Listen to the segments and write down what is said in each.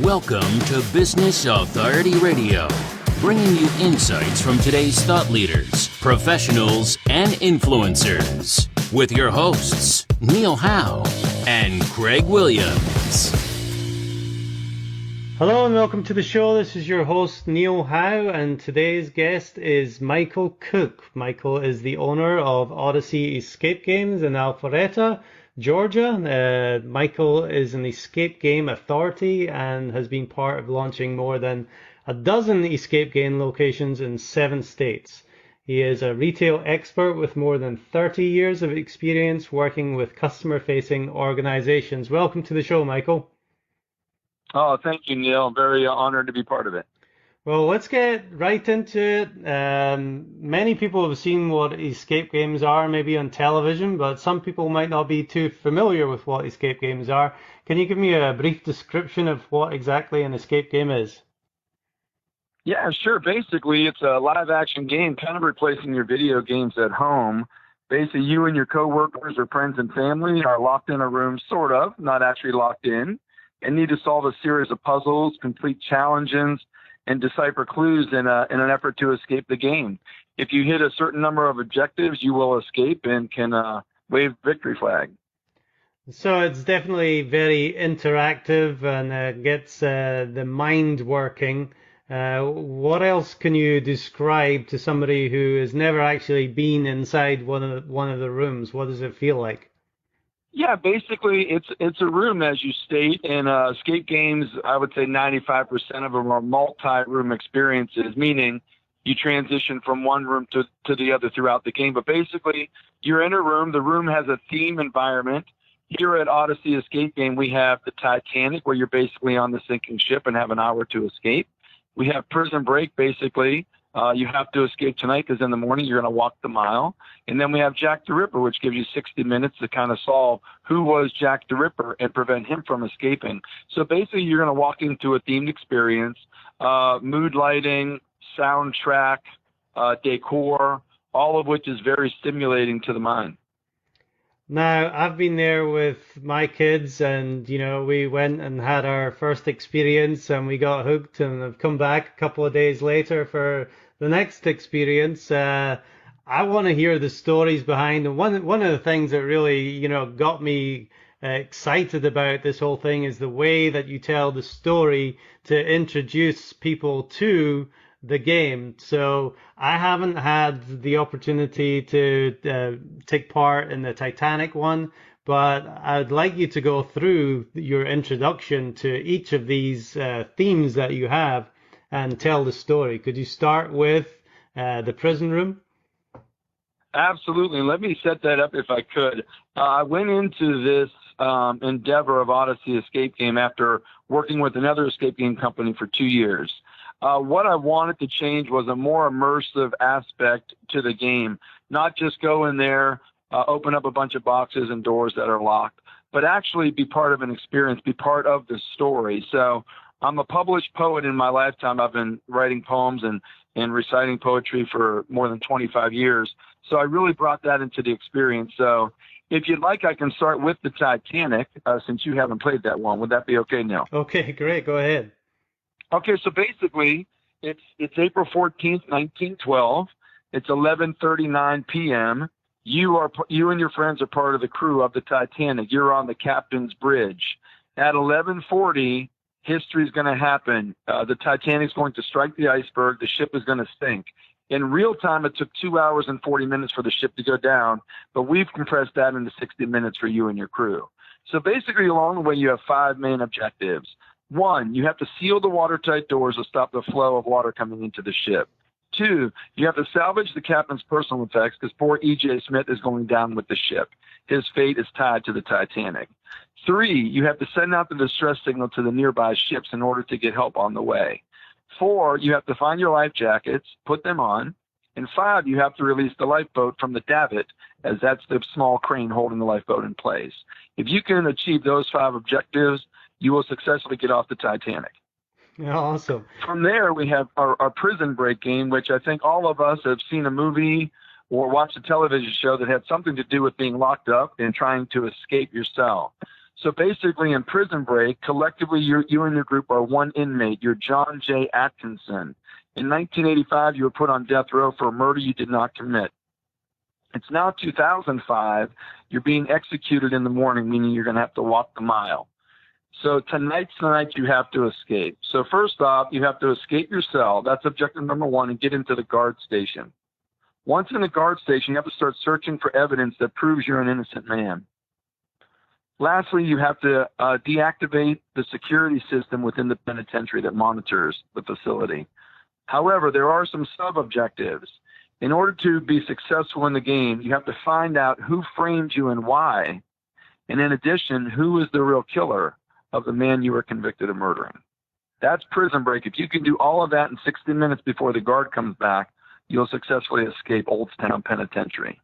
Welcome to Business Authority Radio, bringing you insights from today's thought leaders, professionals, and influencers. With your hosts, Neil Howe and Craig Williams. Hello and welcome to the show. This is your host, Neil Howe, and today's guest is Michael Cook. Michael is the owner of Odyssey Escape Games in Alpharetta, Georgia. Michael is an escape game authority and has been part of launching more than a dozen escape game locations in 7 states. He is a retail expert with more than 30 years of experience working with customer-facing organizations. Welcome to the show, Michael. Oh, thank you, Neil. Very honored to be part of it. Well, let's get right into it. Many people have seen what escape games are, maybe on television, but some people might not be too familiar with what escape games are. Can you give me a brief description of what exactly an escape game is? Yeah, sure. Basically, it's a live action game, kind of replacing your video games at home. Basically, you and your coworkers or friends and family are locked in a room, sort of, not actually locked in, and need to solve a series of puzzles, complete challenges, and decipher clues in an effort to escape the game. If you hit a certain number of objectives, you will escape and can wave victory flag. So it's definitely very interactive and gets the mind working. What else can you describe to somebody who has never actually been inside one of the rooms? What does it feel like? Yeah, basically, it's a room, as you state, and escape games, I would say 95% of them are multi-room experiences, meaning you transition from one room to the other throughout the game. But basically, you're in a room. The room has a theme environment. Here at Odyssey Escape Game, we have the Titanic, where you're basically on the sinking ship and have an hour to escape. We have Prison Break, basically. You have to escape tonight because in the morning you're going to walk the mile. And then we have Jack the Ripper, which gives you 60 minutes to kind of solve who was Jack the Ripper and prevent him from escaping. So basically you're going to walk into a themed experience, mood lighting, soundtrack, decor, all of which is very stimulating to the mind. Now, I've been there with my kids and, we went and had our first experience and we got hooked and have come back a couple of days later for the next experience. I want to hear the stories behind them. One of the things that really, got me excited about this whole thing is the way that you tell the story to introduce people to the game. So I haven't had the opportunity to take part in the Titanic one, but I'd like you to go through your introduction to each of these themes that you have and tell the story. Could you start with the prison room? Absolutely. Let me set that up if I could. I went into this endeavor of Odyssey Escape Game after working with another escape game company for 2 years. What I wanted to change was a more immersive aspect to the game, not just go in there, open up a bunch of boxes and doors that are locked, but actually be part of an experience, be part of the story. So I'm a published poet in my lifetime. I've been writing poems and reciting poetry for more than 25 years. So I really brought that into the experience. So if you'd like, I can start with the Titanic, since you haven't played that one. Would that be okay, Neil? Okay, great. Go ahead. Okay, so basically, it's April 14th, 1912. It's 11:39 p.m. You and your friends are part of the crew of the Titanic. You're on the captain's bridge. At 11:40, history's going to happen. The Titanic's going to strike the iceberg. The ship is going to sink. In real time, it took 2 hours and 40 minutes for the ship to go down, but we've compressed that into 60 minutes for you and your crew. So basically, along the way, you have 5 main objectives. 1, you have to seal the watertight doors to stop the flow of water coming into the ship. 2, you have to salvage the captain's personal effects because poor E.J. Smith is going down with the ship. His fate is tied to the Titanic. 3, you have to send out the distress signal to the nearby ships in order to get help on the way. 4, you have to find your life jackets, put them on. And 5, you have to release the lifeboat from the davit, as that's the small crane holding the lifeboat in place. If you can achieve those 5 objectives, you will successfully get off the Titanic. Awesome. From there, we have our Prison Break game, which I think all of us have seen a movie or watched a television show that had something to do with being locked up and trying to escape your cell. So basically, in Prison Break, collectively, you and your group are one inmate. You're John J. Atkinson. In 1985, you were put on death row for a murder you did not commit. It's now 2005. You're being executed in the morning, meaning you're going to have to walk the mile. So tonight's the night you have to escape. So first off, you have to escape your cell. That's objective number one, and get into the guard station. Once in the guard station, you have to start searching for evidence that proves you're an innocent man. Lastly, you have to deactivate the security system within the penitentiary that monitors the facility. However, there are some sub-objectives. In order to be successful in the game, you have to find out who framed you and why. And in addition, who is the real killer of the man you were convicted of murdering. That's Prison Break. If you can do all of that in 60 minutes before the guard comes back, you'll successfully escape Oldstown Penitentiary.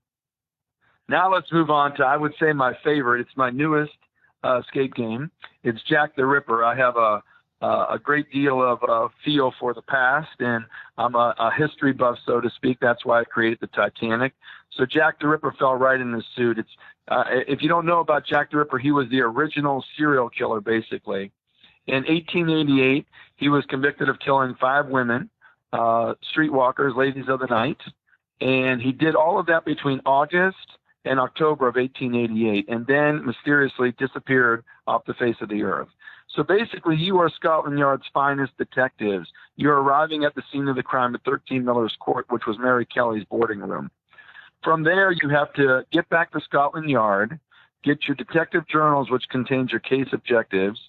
Now let's move on to, I would say, my favorite. It's my newest escape game. It's Jack the Ripper. I have a great deal of feel for the past, and I'm a history buff, so to speak. That's why I created the Titanic. So Jack the Ripper fell right in this suit. It's if you don't know about Jack the Ripper, he was the original serial killer, basically. In 1888, he was convicted of killing 5 women, streetwalkers, ladies of the night, and he did all of that between August and October of 1888, and then mysteriously disappeared off the face of the earth. So basically, you are Scotland Yard's finest detectives. You're arriving at the scene of the crime at 13 Miller's Court, which was Mary Kelly's boarding room. From there, you have to get back to Scotland Yard, get your detective journals, which contains your case objectives,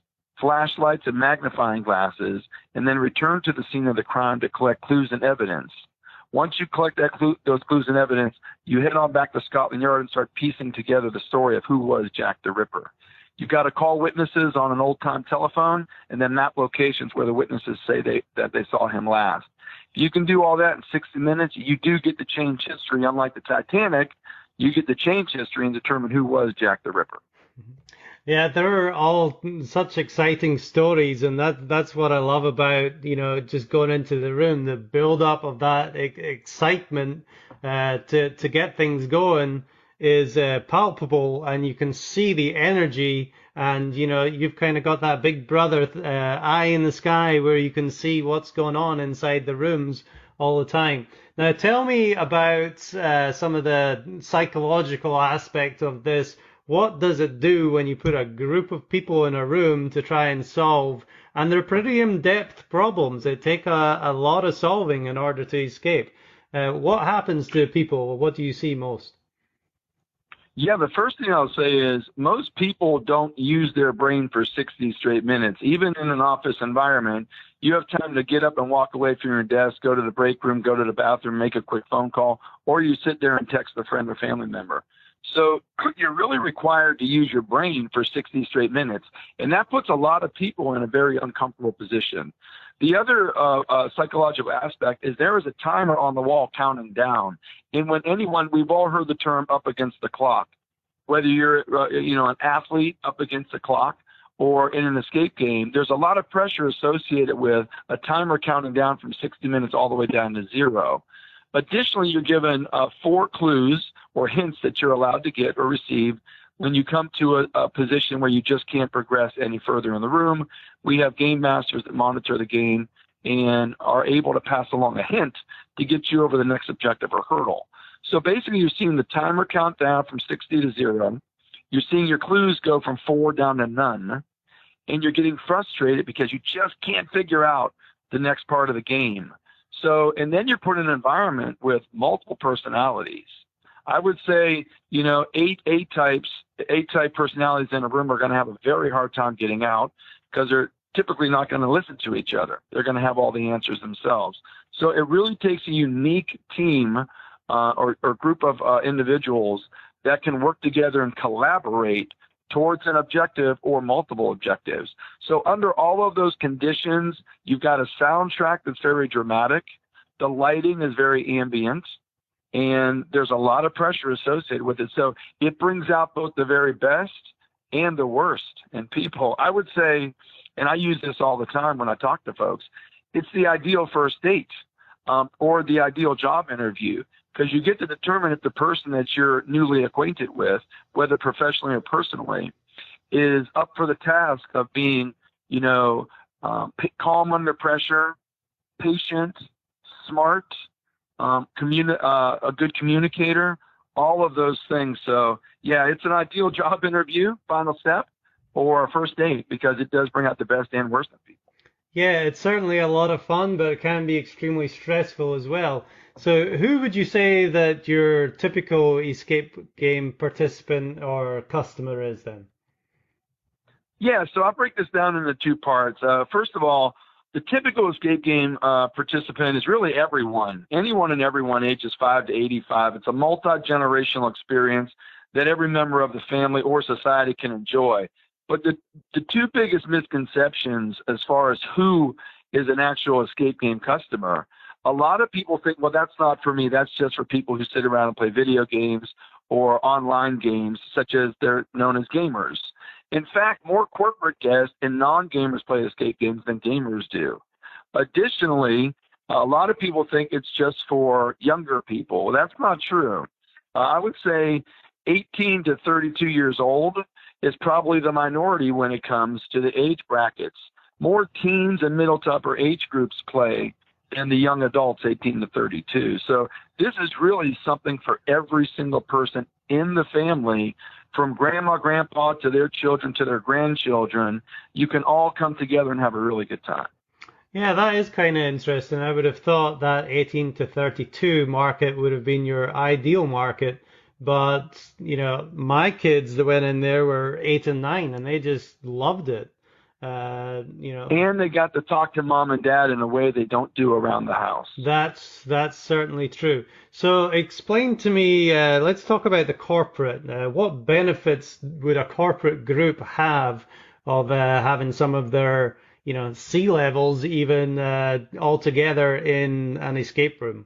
flashlights and magnifying glasses, and then return to the scene of the crime to collect clues and evidence. Once you collect those clues and evidence, you head on back to Scotland Yard and start piecing together the story of who was Jack the Ripper. You've got to call witnesses on an old-time telephone and then map locations where the witnesses say that they saw him last. If you can do all that in 60 minutes, you do get to change history. Unlike the Titanic, you get to change history and determine who was Jack the Ripper. Yeah, they're all such exciting stories, and that's what I love about, just going into the room, the build up of that excitement to get things going is palpable, and you can see the energy, and you've kind of got that big brother eye in the sky where you can see what's going on inside the rooms all the time. Now tell me about some of the psychological aspect of this. What does it do when you put a group of people in a room to try and solve, and they're pretty in-depth problems. They take a lot of solving in order to escape. What happens to people? What do you see most? Yeah, the first thing I'll say is most people don't use their brain for 60 straight minutes. Even in an office environment, you have time to get up and walk away from your desk, go to the break room, go to the bathroom, make a quick phone call, or you sit there and text a friend or family member. So you're really required to use your brain for 60 straight minutes, and that puts a lot of people in a very uncomfortable position. The other psychological aspect is there is a timer on the wall counting down. And we've all heard the term up against the clock, whether you're, an athlete up against the clock or in an escape game, there's a lot of pressure associated with a timer counting down from 60 minutes all the way down to 0. Additionally, you're given 4 clues or hints that you're allowed to get or receive when you come to a position where you just can't progress any further in the room. We have game masters that monitor the game and are able to pass along a hint to get you over the next objective or hurdle. So basically, you're seeing the timer count down from 60 to 0. You're seeing your clues go from 4 down to none. And you're getting frustrated because you just can't figure out the next part of the game. So, and then you're put in an environment with multiple personalities. I would say, 8 A-type personalities in a room are going to have a very hard time getting out because they're typically not going to listen to each other. They're going to have all the answers themselves. So it really takes a unique team or group of individuals that can work together and collaborate towards an objective or multiple objectives. So under all of those conditions, you've got a soundtrack that's very dramatic. The lighting is very ambient, and there's a lot of pressure associated with it. So it brings out both the very best and the worst in people. I would say, and I use this all the time when I talk to folks, it's the ideal first date or the ideal job interview, because you get to determine if the person that you're newly acquainted with, whether professionally or personally, is up for the task of being, calm under pressure, patient, smart, a good communicator, all of those things. So, yeah, it's an ideal job interview, final step, or a first date, because it does bring out the best and worst in people. Yeah, it's certainly a lot of fun, but it can be extremely stressful as well. So, who would you say that your typical escape game participant or customer is then? Yeah, so I'll break this down into two parts. First of all, the typical escape game participant is really everyone, anyone and everyone ages 5 to 85. It's a multi-generational experience that every member of the family or society can enjoy. But the two biggest misconceptions as far as who is an actual escape game customer, a lot of people think, well, that's not for me. That's just for people who sit around and play video games or online games, such as they're known as gamers. In fact, more corporate guests and non-gamers play escape games than gamers do. Additionally, a lot of people think it's just for younger people. Well, that's not true. I would say 18 to 32 years old is probably the minority when it comes to the age brackets. More teens and middle to upper age groups play than the young adults 18 to 32. So this is really something for every single person in the family, from grandma, grandpa, to their children, to their grandchildren. You can all come together and have a really good time. Yeah, that is kind of interesting. I would have thought that 18 to 32 market would have been your ideal market. But, my kids that went in there were 8 and 9, and they just loved it. And they got to talk to mom and dad in a way they don't do around the house. That's certainly true. So explain to me, let's talk about the corporate. What benefits would a corporate group have of having some of their, C-levels even all together in an escape room?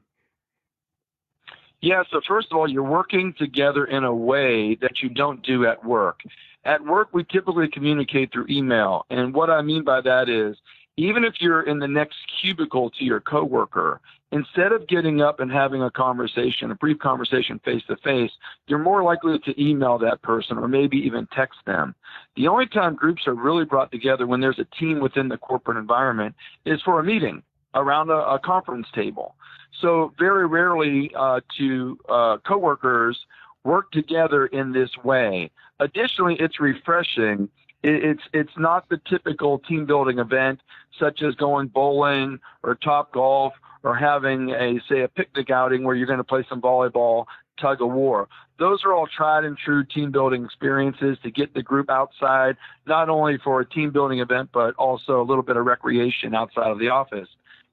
Yeah, so first of all, you're working together in a way that you don't do at work. At work, we typically communicate through email. And what I mean by that is, even if you're in the next cubicle to your coworker, instead of getting up and having a conversation, a brief conversation face to face, you're more likely to email that person or maybe even text them. The only time groups are really brought together when there's a team within the corporate environment is for a meeting around a conference table. So very rarely do coworkers work together in this way. Additionally, it's refreshing. It's not the typical team building event, such as going bowling or Top Golf or having a picnic outing where you're going to play some volleyball, tug of war. Those are all tried and true team building experiences to get the group outside, not only for a team building event, but also a little bit of recreation outside of the office.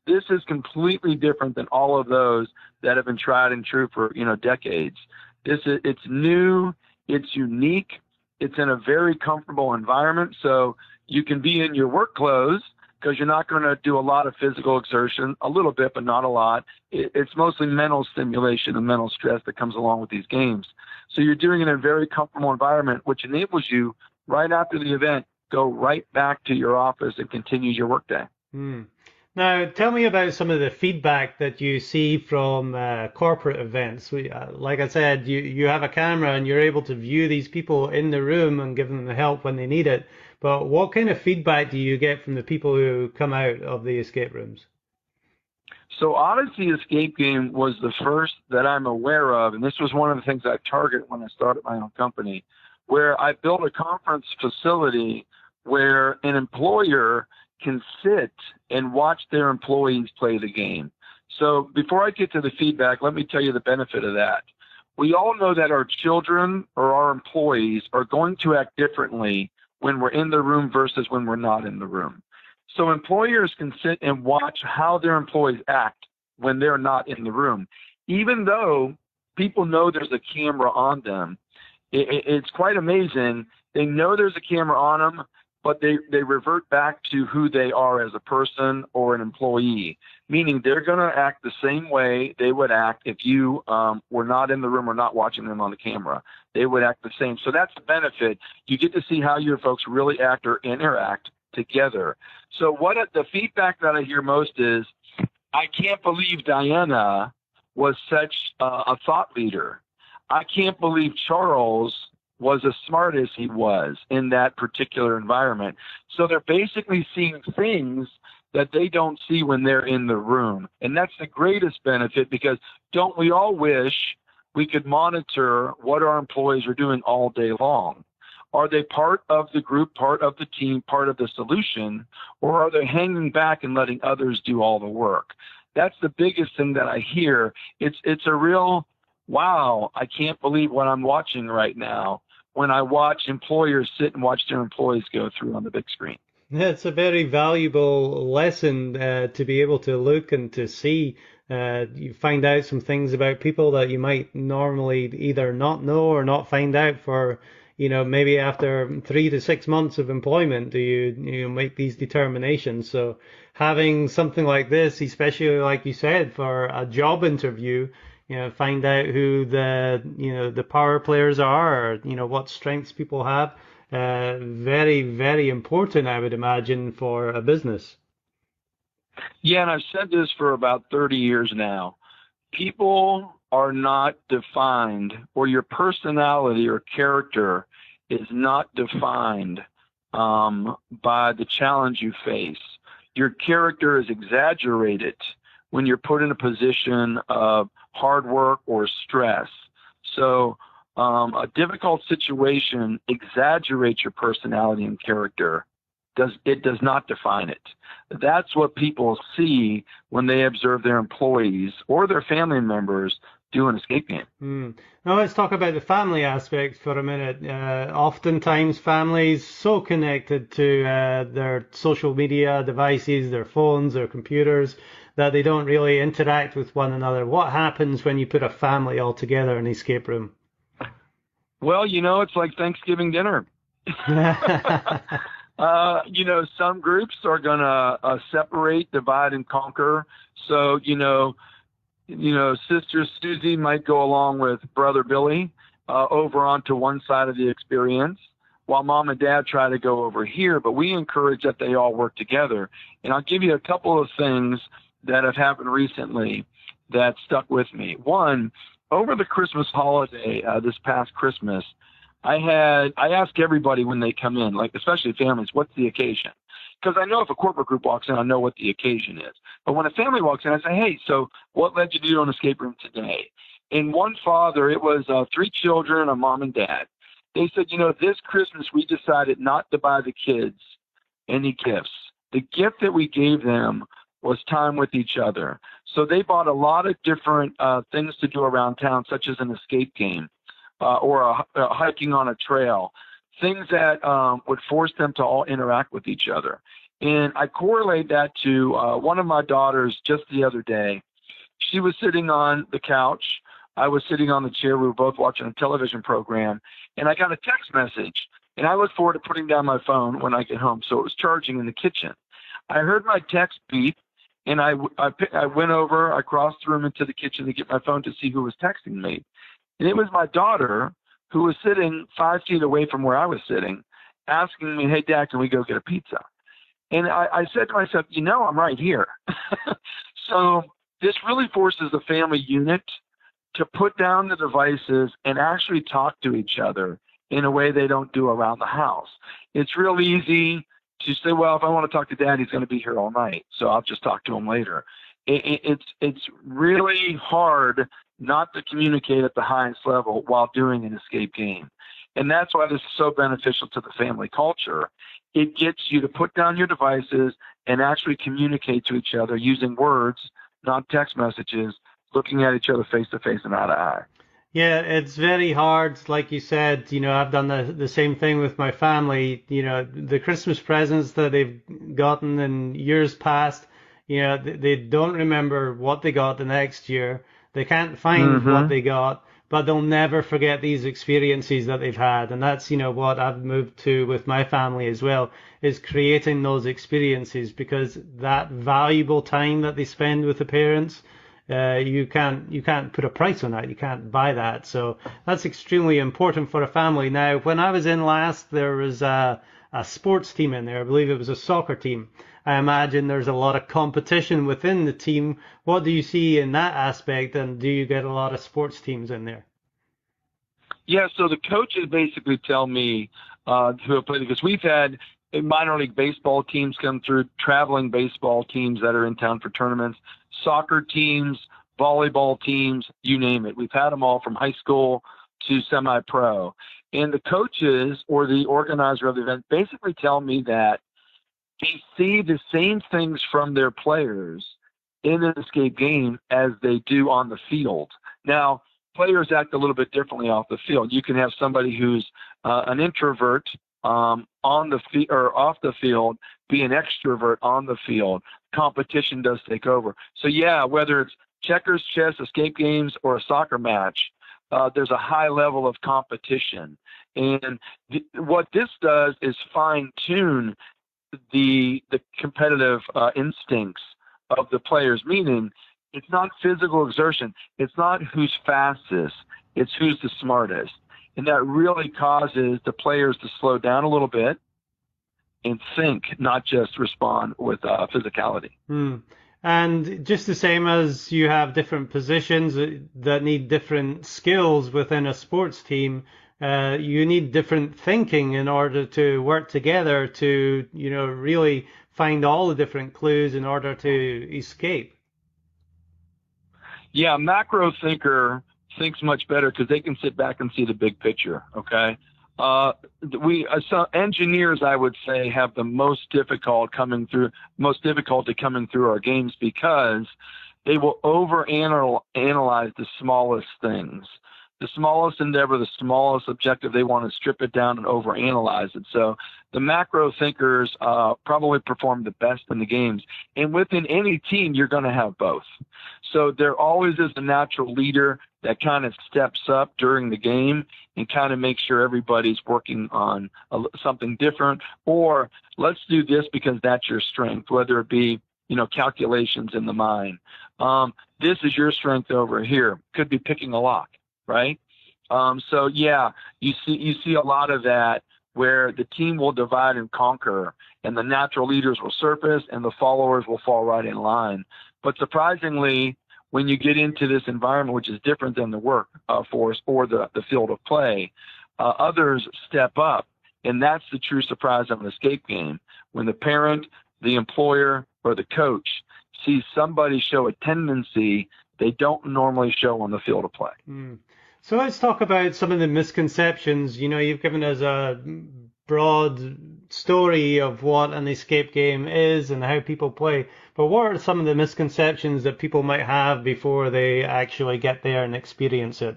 This is completely different than all of those that have been tried and true for, decades. It's new, it's unique, it's in a very comfortable environment. So you can be in your work clothes because you're not going to do a lot of physical exertion, a little bit, but not a lot. It's mostly mental stimulation and mental stress that comes along with these games. So you're doing it in a very comfortable environment, which enables you right after the event, go right back to your office and continue your workday. Now, tell me about some of the feedback that you see from corporate events. Like I said, you have a camera and you're able to view these people in the room and give them the help when they need it. But what kind of feedback do you get from the people who come out of the escape rooms? So Odyssey Escape Game was the first that I'm aware of, and this was one of the things I targeted when I started my own company, where I built a conference facility where an employer can sit and watch their employees play the game. So before I get to the feedback, let me tell you the benefit of that. We all know that our children or our employees are going to act differently when we're in the room versus when we're not in the room. So employers can sit and watch how their employees act when they're not in the room. Even though people know there's a camera on them, it's quite amazing. They know there's a camera on them, but they revert back to who they are as a person or an employee, meaning they're going to act the same way they would act if you were not in the room or not watching them on the camera. They would act the same. So that's the benefit. You get to see how your folks really act or interact together. So the feedback that I hear most is, I can't believe Diana was such a thought leader. I can't believe Charles was as smart as he was in that particular environment. So they're basically seeing things that they don't see when they're in the room. And that's the greatest benefit, because don't we all wish we could monitor what our employees are doing all day long? Are they part of the group, part of the team, part of the solution, or are they hanging back and letting others do all the work? That's the biggest thing that I hear. It's a real, wow, I can't believe what I'm watching right now when I watch employers sit and watch their employees go through on the big screen. Yeah, it's a very valuable lesson to be able to look and to see. You find out some things about people that you might normally either not know or not find out for, maybe after 3 to 6 months of employment do you make these determinations. So having something like this, especially like you said, for a job interview, find out who the power players are, or, what strengths people have. Very, very important, I would imagine, for a business. Yeah, and I've said this for about 30 years now. People are not defined, or your personality or character is not defined by the challenge you face. Your character is exaggerated when you're put in a position of hard work or stress. So a difficult situation exaggerates your personality and character. It does not define it. That's what people see when they observe their employees or their family members do an escape game. Now let's talk about the family aspect for a minute. Oftentimes families so connected to their social media devices, their phones, their computers, that they don't really interact with one another. What happens when you put a family all together in an escape room? Well, it's like Thanksgiving dinner. Some groups are going to separate, divide, and conquer. So, Sister Susie might go along with Brother Billy over onto one side of the experience, while Mom and Dad try to go over here. But we encourage that they all work together. And I'll give you a couple of things that have happened recently that stuck with me. One, over the Christmas holiday, this past Christmas, I ask everybody when they come in, like especially families, what's the occasion? Because I know if a corporate group walks in, I know what the occasion is. But when a family walks in, I say, hey, so what led you to do an escape room today? And one father, it was 3 children, a mom and dad. They said, this Christmas we decided not to buy the kids any gifts. The gift that we gave them was time with each other. So they bought a lot of different things to do around town, such as an escape game or a hiking on a trail, things that would force them to all interact with each other. And I correlate that to one of my daughters just the other day. She was sitting on the couch. I was sitting on the chair. We were both watching a television program, and I got a text message. And I look forward to putting down my phone when I get home. So it was charging in the kitchen. I heard my text beep, and I went over, I crossed the room into the kitchen to get my phone to see who was texting me. And it was my daughter, who was sitting 5 feet away from where I was sitting, asking me, hey, Dad, can we go get a pizza? And I said to myself, I'm right here. So this really forces the family unit to put down the devices and actually talk to each other in a way they don't do around the house. It's real easy to say, well, if I want to talk to Dad, he's going to be here all night, so I'll just talk to him later. It's really hard not to communicate at the highest level while doing an escape game. And that's why this is so beneficial to the family culture. It gets you to put down your devices and actually communicate to each other using words, not text messages, looking at each other face to face and eye to eye. Yeah, it's very hard. Like you said, I've done the same thing with my family. The Christmas presents that they've gotten in years past, they don't remember what they got the next year. They can't find what they got, but they'll never forget these experiences that they've had. And that's, what I've moved to with my family as well, is creating those experiences, because that valuable time that they spend with the parents, you can't put a price on that. You can't buy that. So that's extremely important for a family. Now, when I was in last, there was a sports team in there. I believe it was a soccer team. I imagine there's a lot of competition within the team. What do you see in that aspect, and do you get a lot of sports teams in there? Yeah, so the coaches basically tell me who have played, because we've had minor league baseball teams come through, traveling baseball teams that are in town for tournaments, soccer teams, volleyball teams, you name it. We've had them all from high school to semi-pro. And the coaches or the organizer of the event basically tell me that they see the same things from their players in an escape game as they do on the field. Now, players act a little bit differently off the field. You can have somebody who's an introvert on the or off the field be an extrovert on the field. Competition does take over. So yeah, whether it's checkers, chess, escape games, or a soccer match, there's a high level of competition. And what this does is fine tune the competitive instincts of the players, meaning it's not physical exertion. It's not who's fastest. It's who's the smartest. And that really causes the players to slow down a little bit and think, not just respond with physicality. And just the same as you have different positions that need different skills within a sports team, you need different thinking in order to work together to, really find all the different clues in order to escape. Yeah, macro thinker thinks much better because they can sit back and see the big picture. Okay, so engineers, I would say, have the most difficulty coming through our games because they will overanalyze the smallest things. The smallest endeavor, the smallest objective, they want to strip it down and overanalyze it. So the macro thinkers probably perform the best in the games. And within any team, you're going to have both. So there always is a natural leader that kind of steps up during the game and kind of makes sure everybody's working on something different. Or let's do this because that's your strength, whether it be, calculations in the mind. This is your strength over here. Could be picking a lock. Right. So yeah, you see a lot of that where the team will divide and conquer and the natural leaders will surface and the followers will fall right in line. But surprisingly, when you get into this environment, which is different than the workforce or the field of play, others step up. And that's the true surprise of an escape game. When the parent, the employer, or the coach sees somebody show a tendency they don't normally show on the field of play. So let's talk about some of the misconceptions. You've given us a broad story of what an escape game is and how people play. But what are some of the misconceptions that people might have before they actually get there and experience it?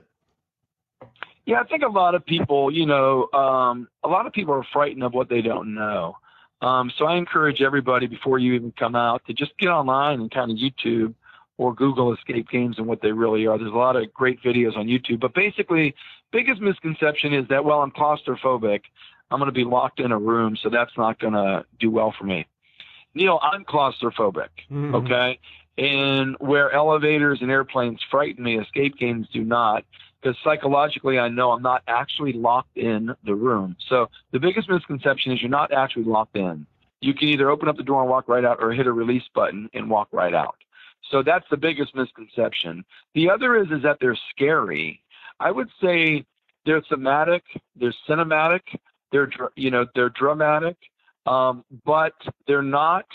Yeah, I think a lot of people, are frightened of what they don't know. So I encourage everybody before you even come out to just get online and kind of YouTube or Google escape games and what they really are. There's a lot of great videos on YouTube. But basically, biggest misconception is that, well, I'm claustrophobic. I'm going to be locked in a room, so that's not going to do well for me. Neil, I'm claustrophobic, okay? And where elevators and airplanes frighten me, escape games do not, because psychologically I know I'm not actually locked in the room. So the biggest misconception is you're not actually locked in. You can either open up the door and walk right out or hit a release button and walk right out. So that's the biggest misconception. The other is that they're scary. I would say they're thematic, they're cinematic, they're dramatic, but they're not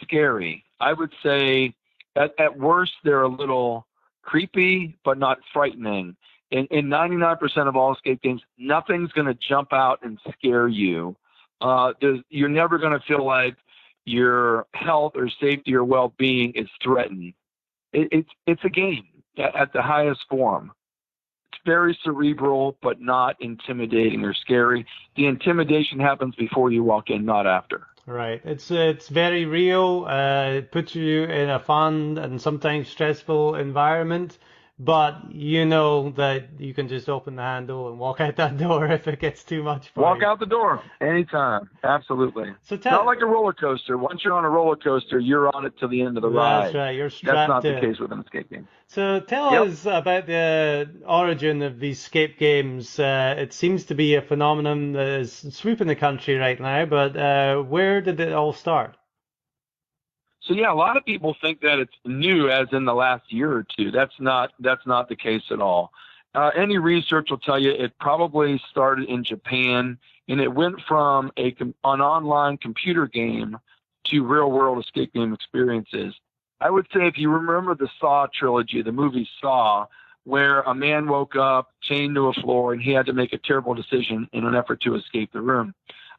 scary. I would say at worst they're a little creepy, but not frightening. In 99% of all escape games, nothing's going to jump out and scare you. You're never going to feel like your health or safety or well-being is threatened. It's a game at the highest form. It's very cerebral, but not intimidating or scary. The intimidation happens before you walk in, not after. Right. It's very real. It puts you in a fun and sometimes stressful environment, but you know that you can just open the handle and walk out that door if it gets too much for Walk you. out the door anytime. Absolutely. So Not like a roller coaster. Once you're on a roller coaster, you're on it till the end of the ride. That's right. You're strapped That's not in. the case with an escape game. So tell us about the origin of these escape games. It seems to be a phenomenon that is sweeping the country right now, but where did it all start? So yeah, a lot of people think that it's new as in the last year or two. That's not the case at all. Any research will tell you it probably started in Japan, and it went from an online computer game to real-world escape game experiences. I would say if you remember the Saw trilogy, the movie Saw, where a man woke up chained to a floor and he had to make a terrible decision in an effort to escape the room.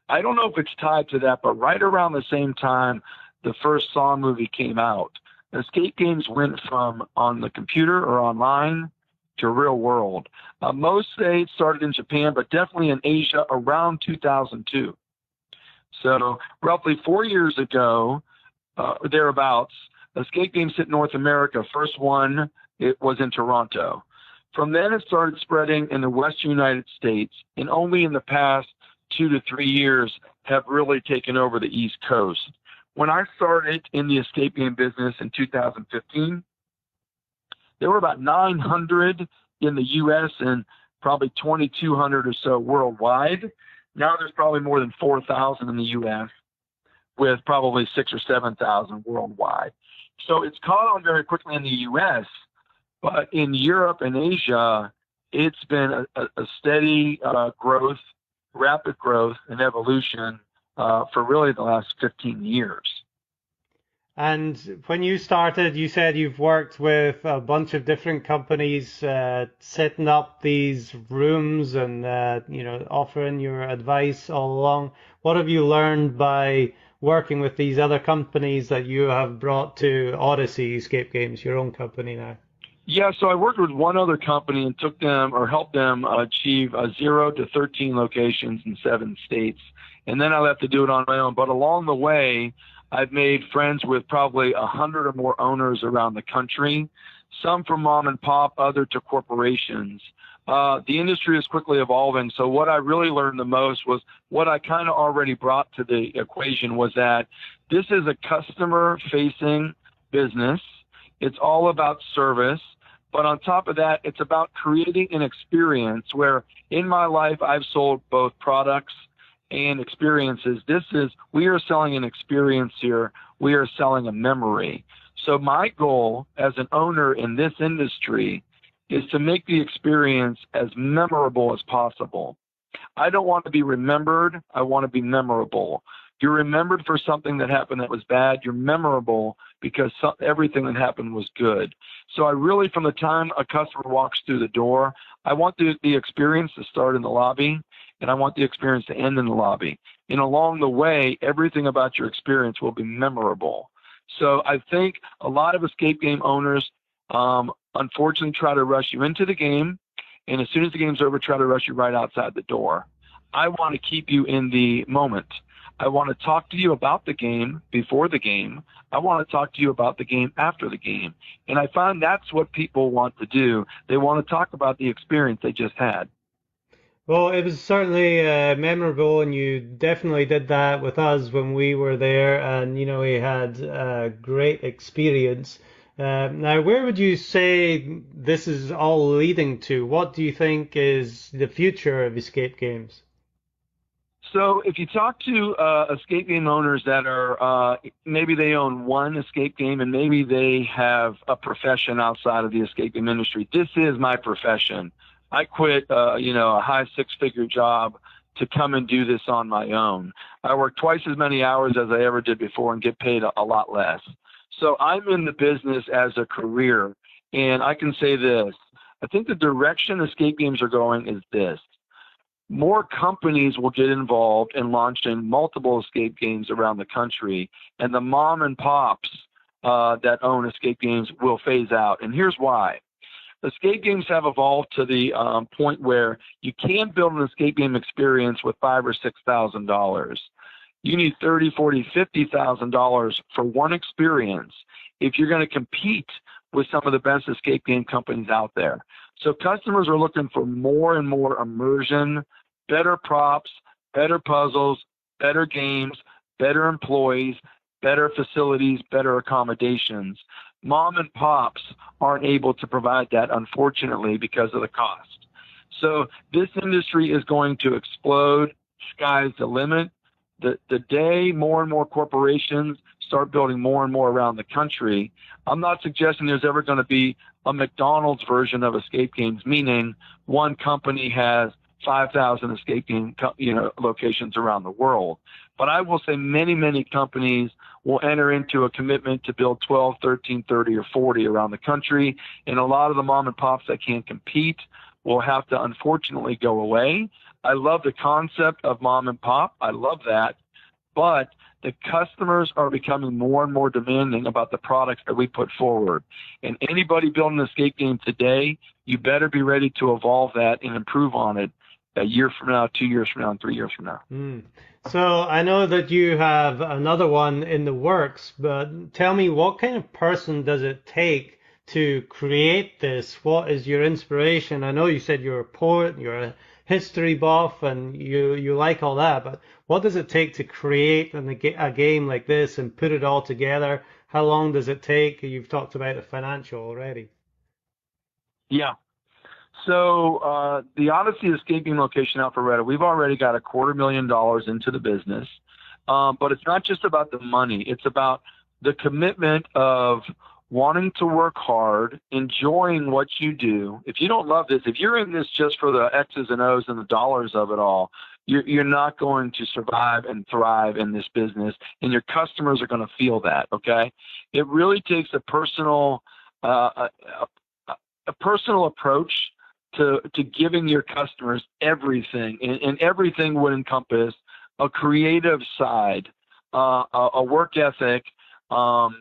I don't know if it's tied to that, but right around the same time the first Saw movie came out, escape games went from on the computer or online to real world. Most say it started in Japan, but definitely in Asia around 2002. So roughly 4 years ago, thereabouts, escape games hit North America. First one, it was in Toronto. From then it started spreading in the Western United States, and only in the past 2 to 3 years have really taken over the East Coast. When I started in the escape game business in 2015, there were about 900 in the U.S. and probably 2,200 or so worldwide. Now there's probably more than 4,000 in the U.S. with probably 6,000 or 7,000 worldwide. So it's caught on very quickly in the U.S., but in Europe and Asia, it's been a steady growth, rapid growth and evolution for really the last 15 years. And when you started, you said you've worked with a bunch of different companies, setting up these rooms and, offering your advice all along. What have you learned by working with these other companies that you have brought to Odyssey Escape Games, your own company now? Yeah, so I worked with one other company and took them or helped them achieve 0 to 13 locations in 7 states. And then I left to do it on my own. But along the way, I've made friends with probably 100 or more owners around the country, some from mom and pop, other to corporations. The industry is quickly evolving. So what I really learned the most was what I kind of already brought to the equation was that this is a customer-facing business. It's all about service. But on top of that, it's about creating an experience where in my life, I've sold both products and experiences. We are selling an experience here. We are selling a memory. So my goal as an owner in this industry is to make the experience as memorable as possible. I don't want to be remembered. I want to be memorable. You're remembered for something that happened that was bad. You're memorable because everything that happened was good. So I really, from the time a customer walks through the door, I want the experience to start in the lobby, and I want the experience to end in the lobby. And along the way, everything about your experience will be memorable. So I think a lot of escape game owners, unfortunately, try to rush you into the game, and as soon as the game's over, try to rush you right outside the door. I want to keep you in the moment. I want to talk to you about the game before the game. I want to talk to you about the game after the game. And I find that's what people want to do. They want to talk about the experience they just had. Well, it was certainly memorable, and you definitely did that with us when we were there, and we had a great experience. Now, where would you say this is all leading to? What do you think is the future of escape games? So if you talk to escape game owners that are maybe they own one escape game and maybe they have a profession outside of the escape game industry, this is my profession. I quit, a high 6-figure job to come and do this on my own. I work twice as many hours as I ever did before and get paid a lot less. So I'm in the business as a career, and I can say this. I think the direction escape games are going is this. More companies will get involved in launching multiple escape games around the country, and the mom and pops that own escape games will phase out. And here's why. Escape games have evolved to the point where you can't build an escape game experience with $5,000 or $6,000. You need $30,000, $40,000, $50,000 for one experience if you're going to compete with some of the best escape game companies out there. So customers are looking for more and more immersion, better props, better puzzles, better games, better employees, better facilities, better accommodations. Mom and pops aren't able to provide that, unfortunately, because of the cost. So this industry is going to explode. Sky's the limit. The day more and more corporations start building more and more around the country, I'm not suggesting there's ever going to be a McDonald's version of escape games, meaning one company has 5,000 escape game, locations around the world. But I will say many companies will enter into a commitment to build 12, 13, 30, or 40 around the country. And a lot of the mom and pops that can't compete will have to unfortunately go away. I love the concept of mom and pop. I love that. But the customers are becoming more and more demanding about the products that we put forward. And anybody building an escape game today, you better be ready to evolve that and improve on it a year from now, 2 years from now, and 3 years from now. So I know that you have another one in the works, but tell me, what kind of person does it take to create this? What is your inspiration? I know you said you're a poet, you're a history buff, and you like all that, but what does it take to create a game like this and put it all together? How long does it take? You've talked about the financial already. Yeah. So the Odyssey Escape Game location, Alpharetta, we've already got $250,000 into the business. But it's not just about the money. It's about the commitment of wanting to work hard, enjoying what you do. If you don't love this, if you're in this just for the X's and O's and the dollars of it all, you're not going to survive and thrive in this business, and your customers are going to feel that, okay? It really takes a personal approach to giving your customers everything, and everything would encompass a creative side, a work ethic, an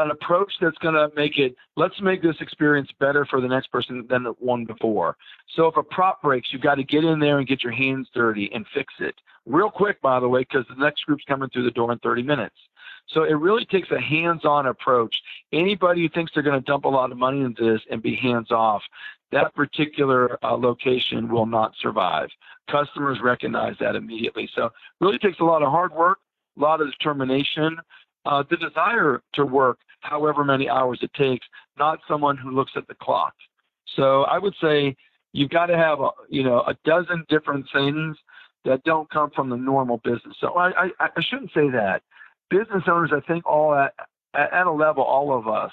approach that's going to make it, let's make this experience better for the next person than the one before. So if a prop breaks, you've got to get in there and get your hands dirty and fix it real quick, by the way, because the next group's coming through the door in 30 minutes. So it really takes a hands-on approach. Anybody who thinks they're going to dump a lot of money into this and be hands-off, that particular location will not survive. Customers recognize that immediately. So it really takes a lot of hard work, a lot of determination, the desire to work however many hours it takes, not someone who looks at the clock. So I would say you've got to have a dozen different things that don't come from the normal business. So I shouldn't say that. Business owners, I think at a level, all of us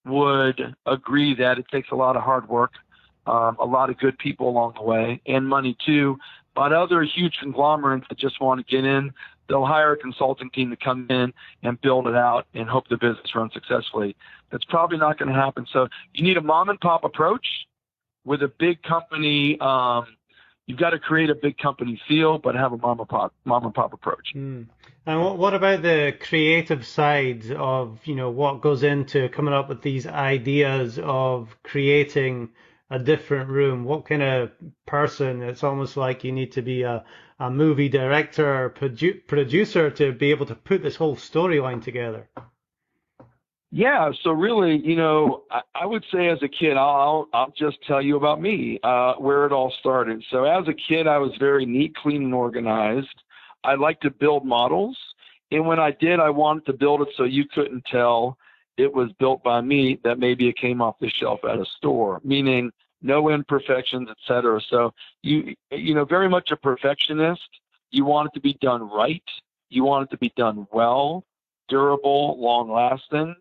would agree that it takes a lot of hard work, a lot of good people along the way, and money too. But other huge conglomerates that just want to get in, they'll hire a consulting team to come in and build it out and hope the business runs successfully. That's probably not going to happen. So you need a mom and pop approach with a big company. You've got to create a big company feel, but have a mom and pop approach. And what about the creative side of, what goes into coming up with these ideas of creating a different room? What kind of person? It's almost like you need to be a movie director or producer to be able to put this whole storyline together. Yeah, so really, I would say as a kid, I'll just tell you about me, where it all started. So as a kid, I was very neat, clean, and organized. I liked to build models, and when I did, I wanted to build it so you couldn't tell it was built by me, that maybe it came off the shelf at a store, meaning no imperfections, etc. So you very much a perfectionist. You want it to be done right. You want it to be done well, durable, long-lasting.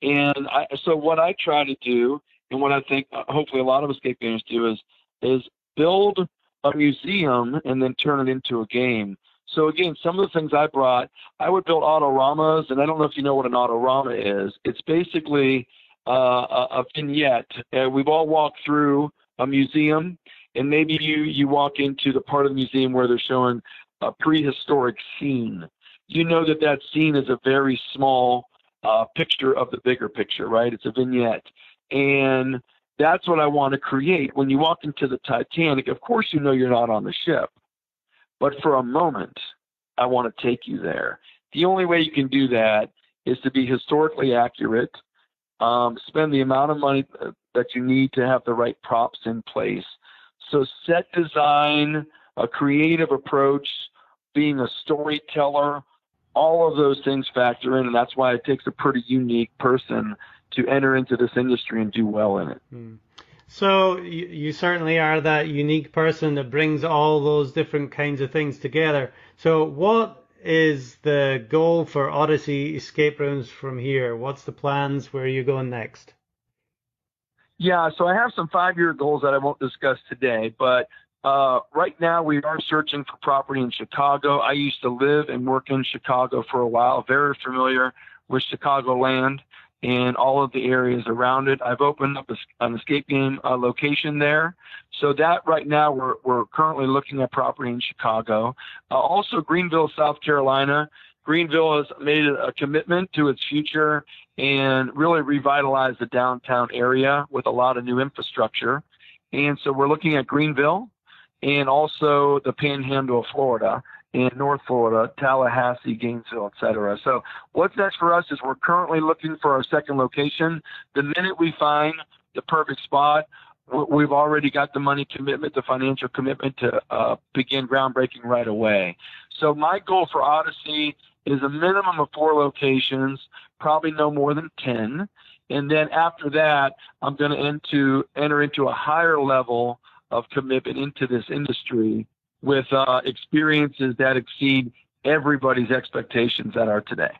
And so what I try to do, and what I think hopefully a lot of escape games do, is build a museum and then turn it into a game. So again, some of the things I brought, I would build autoramas, and I don't know if you know what an autorama is. It's basically a vignette. We've all walked through a museum, and maybe you walk into the part of the museum where they're showing a prehistoric scene. You know that scene is a very small picture of the bigger picture, right? It's a vignette. And that's what I want to create. When you walk into the Titanic, of course you know you're not on the ship. But for a moment, I want to take you there. The only way you can do that is to be historically accurate, spend the amount of money that you need to have the right props in place. So set design, a creative approach, being a storyteller, all of those things factor in, and that's why it takes a pretty unique person to enter into this industry and do well in it. So you certainly are that unique person that brings all those different kinds of things together. So what is the goal for Odyssey Escape Rooms from here? What's the plans? Where are you going next? Yeah, so I have some 5-year goals that I won't discuss today, but right now we are searching for property in Chicago. I used to live and work in Chicago for a while, very familiar with Chicagoland and all of the areas around it. I've opened up an escape game location there. So that right now we're currently looking at property in Chicago. Also Greenville, South Carolina. Greenville has made a commitment to its future and really revitalized the downtown area with a lot of new infrastructure. And so we're looking at Greenville and also the Panhandle of Florida and North Florida, Tallahassee, Gainesville, et cetera. So what's next for us is we're currently looking for our second location. The minute we find the perfect spot, we've already got the money commitment, the financial commitment to begin groundbreaking right away. So my goal for Odyssey is a minimum of 4 locations, probably no more than 10. And then after that, I'm going to enter into a higher level of commitment into this industry with experiences that exceed everybody's expectations that are today.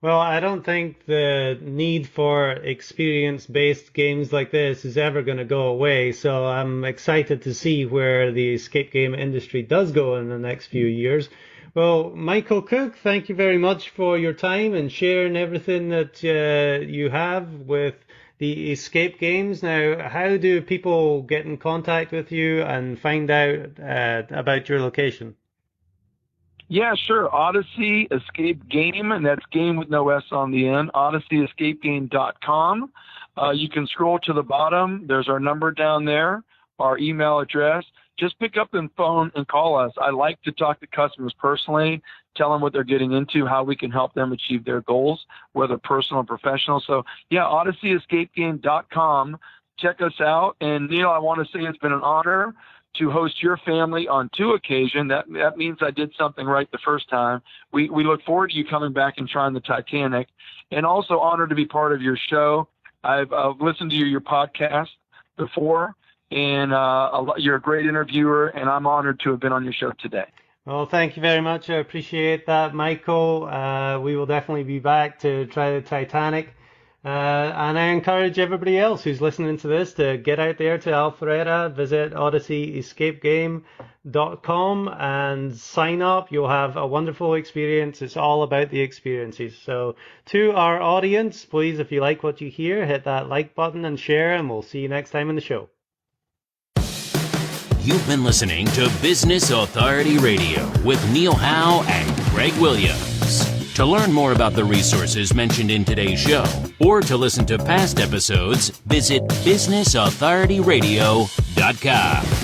Well, I don't think the need for experience-based games like this is ever going to go away. So I'm excited to see where the escape game industry does go in the next few years. Well, Michael Cook, thank you very much for your time and sharing everything that you have with the escape games. Now, how do people get in contact with you and find out about your location? Yeah, sure. Odyssey Escape Game, and that's game with no S on the end, OdysseyEscapeGame.com. You can scroll to the bottom. There's our number down there, our email address. Just pick up the phone and call us. I like to talk to customers personally, tell them what they're getting into, how we can help them achieve their goals, whether personal or professional. So, yeah, OdysseyEscapeGame.com. Check us out. And, Neil, I want to say it's been an honor to host your family on 2 occasions. That means I did something right the first time. We look forward to you coming back and trying the Titanic, and also honored to be part of your show. I've listened to your podcast before, and you're a great interviewer, and I'm honored to have been on your show today. Well, thank you very much. I appreciate that, Michael. We will definitely be back to try the Titanic. And I encourage everybody else who's listening to this to get out there to Alpharetta, visit OdysseyEscapeGame.com and sign up. You'll have a wonderful experience. It's all about the experiences. So to our audience, please, if you like what you hear, hit that like button and share, and we'll see you next time in the show. You've been listening to Business Authority Radio with Neil Howe and Greg Williams. To learn more about the resources mentioned in today's show, or to listen to past episodes, visit businessauthorityradio.com.